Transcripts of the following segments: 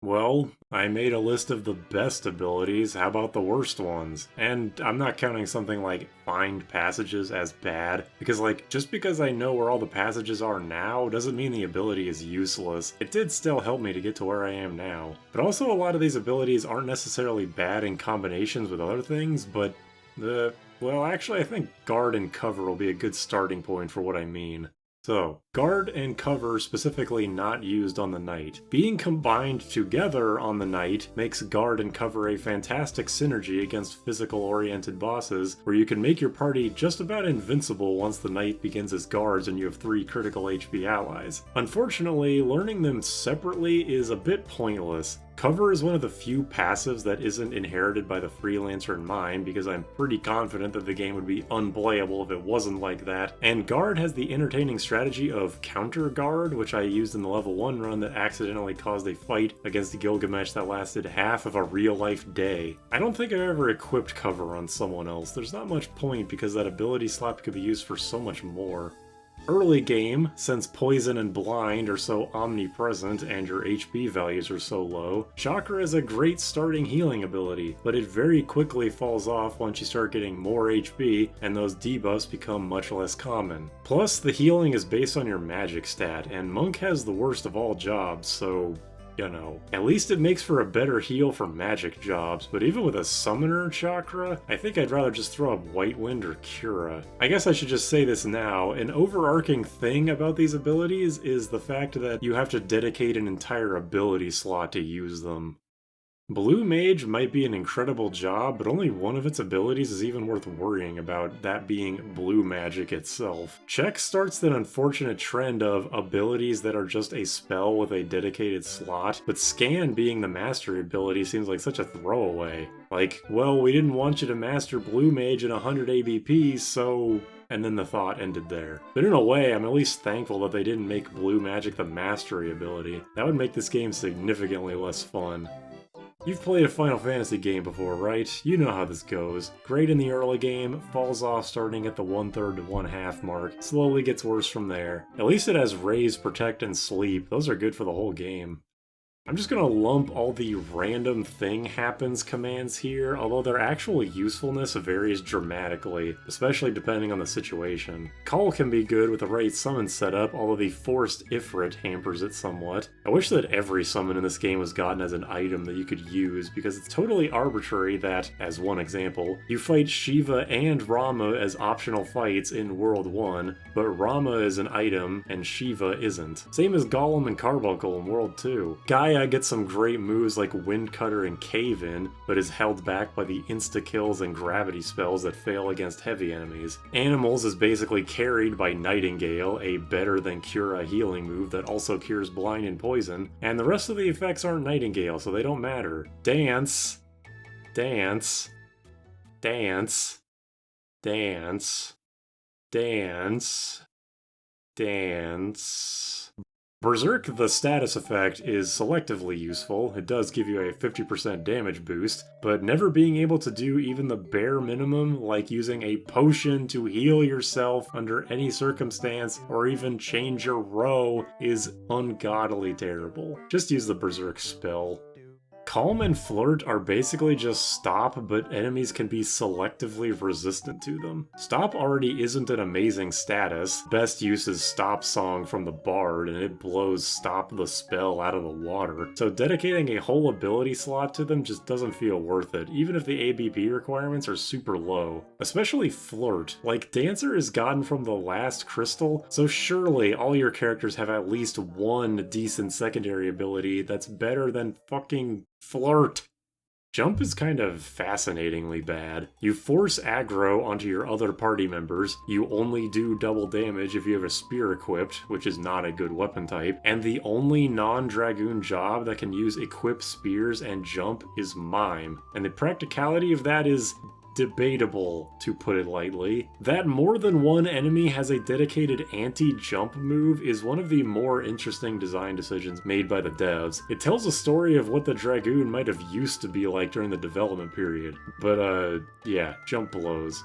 Well, I made a list of the best abilities, how about the worst ones? And I'm not counting something like find passages as bad, because just because I know where all the passages are now doesn't mean the ability is useless. It did still help me to get to where I am now. But also a lot of these abilities aren't necessarily bad in combinations with other things, but well, actually I think guard and cover will be a good starting point for what I mean. So, guard and cover specifically not used on the knight. Being combined together on the knight makes guard and cover a fantastic synergy against physical-oriented bosses, where you can make your party just about invincible once the knight begins as guards and you have 3 critical HP allies. Unfortunately, learning them separately is a bit pointless. Cover is one of the few passives that isn't inherited by the Freelancer in mind, because I'm pretty confident that the game would be unplayable if it wasn't like that. And Guard has the entertaining strategy of Counter Guard, which I used in the level 1 run that accidentally caused a fight against Gilgamesh that lasted half of a real-life day. I don't think I've ever equipped Cover on someone else. There's not much point because that ability slot could be used for so much more. Early game, since Poison and Blind are so omnipresent and your HP values are so low, Chakra is a great starting healing ability, but it very quickly falls off once you start getting more HP and those debuffs become much less common. Plus, the healing is based on your magic stat, and Monk has the worst of all jobs, so you know. At least it makes for a better heal for magic jobs, but even with a summoner chakra, I think I'd rather just throw up White Wind or Cura. I guess I should just say this now, an overarching thing about these abilities is the fact that you have to dedicate an entire ability slot to use them. Blue Mage might be an incredible job, but only one of its abilities is even worth worrying about, that being blue magic itself. Check starts that unfortunate trend of abilities that are just a spell with a dedicated slot, but Scan being the mastery ability seems like such a throwaway. Like, well, we didn't want you to master Blue Mage in 100 ABP, so... And then the thought ended there. But in a way, I'm at least thankful that they didn't make Blue Magic the mastery ability. That would make this game significantly less fun. You've played a Final Fantasy game before, right? You know how this goes. Great in the early game, falls off starting at the 1/3 to 1/2 mark, slowly gets worse from there. At least it has Raise, Protect, and Sleep. Those are good for the whole game. I'm just gonna lump all the random thing happens commands here, although their actual usefulness varies dramatically, especially depending on the situation. Call can be good with the right summon setup, although the forced Ifrit hampers it somewhat. I wish that every summon in this game was gotten as an item that you could use, because it's totally arbitrary that, as one example, you fight Shiva and Rama as optional fights in World 1, but Rama is an item and Shiva isn't. Same as Golem and Carbuncle in World 2. Gaia gets some great moves like Wind Cutter and Cave In, but is held back by the insta-kills and gravity spells that fail against heavy enemies. Animals is basically carried by Nightingale, a better than Cura healing move that also cures blind and poison, and the rest of the effects aren't Nightingale, so they don't matter. Dance, dance, dance, dance, dance, dance. Berserk, the status effect, is selectively useful. It does give you a 50% damage boost, but never being able to do even the bare minimum, like using a potion to heal yourself under any circumstance, or even change your row, is ungodly terrible. Just use the Berserk spell. Calm and Flirt are basically just stop, but enemies can be selectively resistant to them. Stop already isn't an amazing status. Best use is Stop Song from the Bard, and it blows Stop the spell out of the water. So dedicating a whole ability slot to them just doesn't feel worth it, even if the ABP requirements are super low. Especially Flirt. Like, Dancer is gotten from the last crystal, so surely all your characters have at least one decent secondary ability that's better than fucking Flirt. Jump is kind of fascinatingly bad. You force aggro onto your other party members, you only do double damage if you have a spear equipped, which is not a good weapon type, and the only non-dragoon job that can use equip spears and jump is Mime, and the practicality of that is debatable, to put it lightly. That more than one enemy has a dedicated anti-jump move is one of the more interesting design decisions made by the devs. It tells a story of what the Dragoon might have used to be like during the development period. But yeah, jump blows.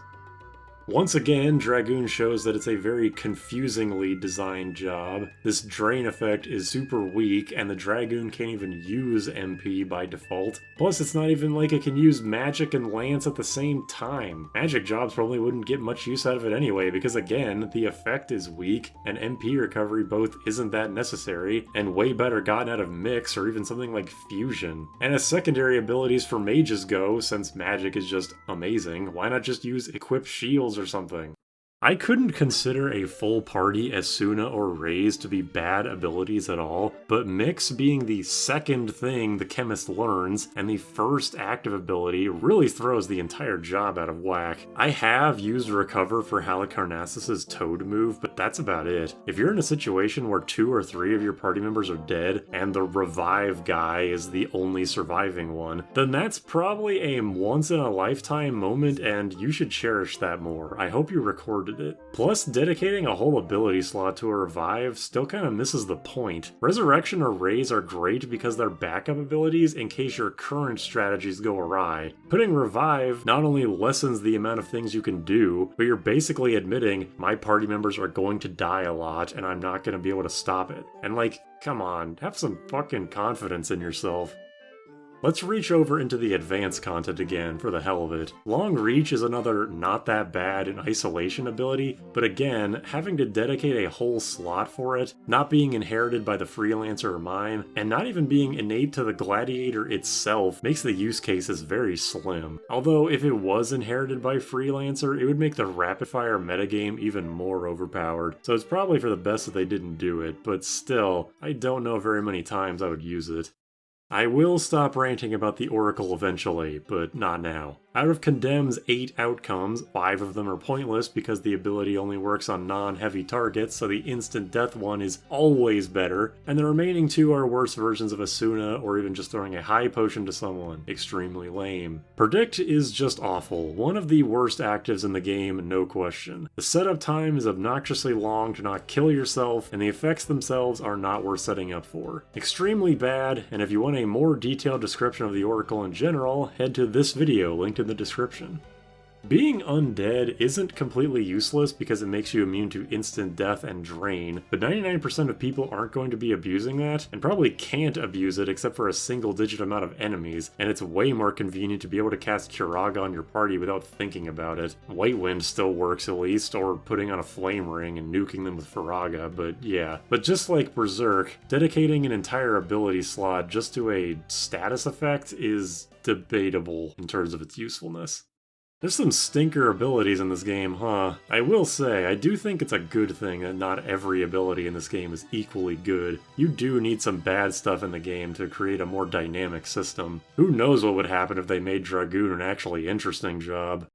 Once again, Dragoon shows that it's a very confusingly designed job. This drain effect is super weak, and the Dragoon can't even use MP by default. Plus, it's not even like it can use magic and lance at the same time. Magic jobs probably wouldn't get much use out of it anyway, because again, the effect is weak, and MP recovery both isn't that necessary, and way better gotten out of Mix or even something like Fusion. And as secondary abilities for mages go, since magic is just amazing, why not just use equip shields or something? I couldn't consider a full party Asuna or Raise to be bad abilities at all, but Mix being the second thing the chemist learns and the first active ability really throws the entire job out of whack. I have used Recover for Halicarnassus's Toad move, but that's about it. If you're in a situation where 2 or 3 of your party members are dead and the Revive guy is the only surviving one, then that's probably a once-in-a-lifetime moment and you should cherish that more. I hope you recorded it. Plus, dedicating a whole ability slot to a Revive still kind of misses the point. Resurrection or Raise are great because they're backup abilities in case your current strategies go awry. Putting Revive not only lessens the amount of things you can do, but you're basically admitting my party members are going to die a lot and I'm not going to be able to stop it. And like, come on, have some fucking confidence in yourself. Let's reach over into the advanced content again, for the hell of it. Long Reach is another not that bad in isolation ability, but again, having to dedicate a whole slot for it, not being inherited by the Freelancer or Mime, and not even being innate to the Gladiator itself makes the use cases very slim. Although if it was inherited by Freelancer, it would make the rapid fire metagame even more overpowered, so it's probably for the best that they didn't do it, but still, I don't know very many times I would use it. I will stop ranting about the Oracle eventually, but not now. Out of Condemn's 8 outcomes, 5 of them are pointless because the ability only works on non-heavy targets, so the instant death one is always better, and the remaining 2 are worse versions of Asuna or even just throwing a high potion to someone. Extremely lame. Predict is just awful. One of the worst actives in the game, no question. The setup time is obnoxiously long to not kill yourself, and the effects themselves are not worth setting up for. Extremely bad, and if you want a more detailed description of the Oracle in general, head to this video linked in the description. Being undead isn't completely useless because it makes you immune to instant death and drain, but 99% of people aren't going to be abusing that, and probably can't abuse it except for a single-digit amount of enemies, and it's way more convenient to be able to cast Curaga on your party without thinking about it. White Wind still works at least, or putting on a Flame Ring and nuking them with Faraga, but yeah. But just like Berserk, dedicating an entire ability slot just to a status effect is debatable in terms of its usefulness. There's some stinker abilities in this game, huh? I will say, I do think it's a good thing that not every ability in this game is equally good. You do need some bad stuff in the game to create a more dynamic system. Who knows what would happen if they made Dragoon an actually interesting job?